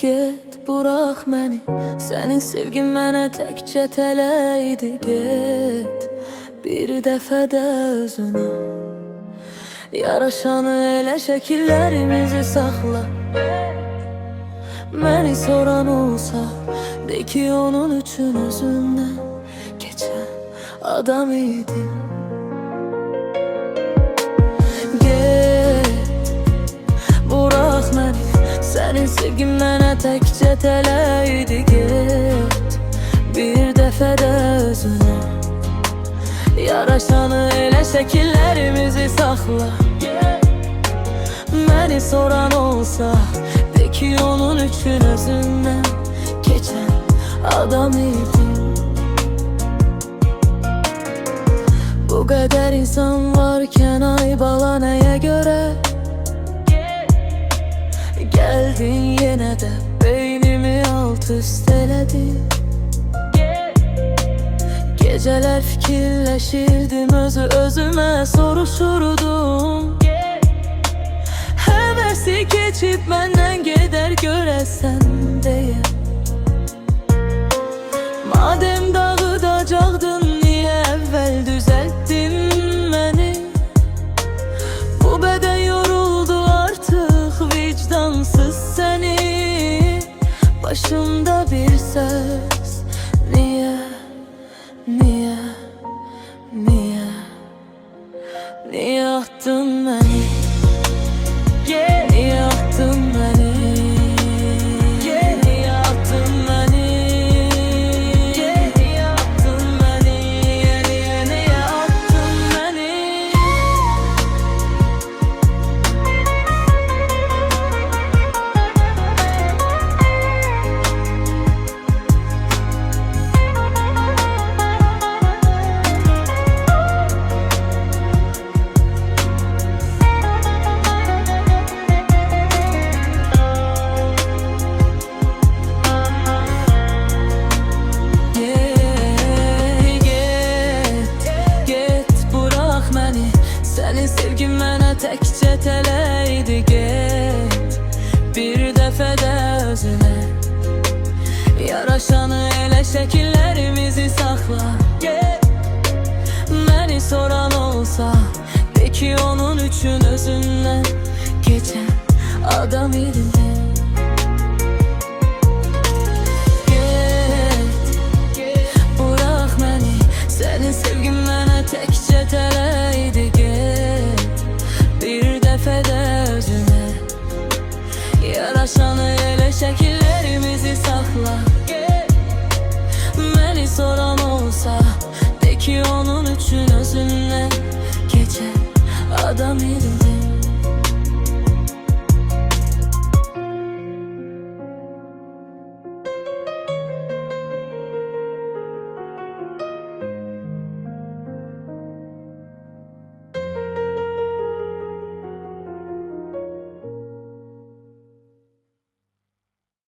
Get, bırak məni. Sənin sevgin mənə təkcə tələydi. Get, bir dəfə də özünə yaraşanı elə şəkillərimizi saxla. Məni soran olsa, de ki onun üçün özündən keçən adam idim. Get, bırak məni. Sənin sevgin mənə təkcə tələydi. Get, bir dəfə də özünə yaraşanı elə şəkillərimizi saxla. Məni soran olsa, de ki onun üçün özündən keçən adam idim. Bu qədər insan varkən ay bala nəyə görə gəldin yenə də beynimi alt üst elədin. Gecələr fikirləşirdim, özümə soruşurdum. Həvəsi keçib məndən gedər görəsən deyə. Madem dağıdacaqdın, niyə əvvəl düzəltdin məni? Bu bədən yoruldu artıq, vicdansız səni. Başımda bir söz, niyə, niyə, niyə, niyə attın məni? Niyə attın məni? Niyə attın məni? Niyə attın məni? Niyə attın məni? Sənin sevgin mənə təkcə tələydi. Get, bir dəfə də özünə yaraşanı elə şəkillərimizi saxla. Get, məni soran olsa, de ki onun üçün özündən keçən adam idim. Get, bırak məni. Sənin sevgin mənə təkcə tələydi. Yaraşanı elə şəkillərimizi saxla. Məni soran olsa, de ki onun üçün özündən keçən adam idim.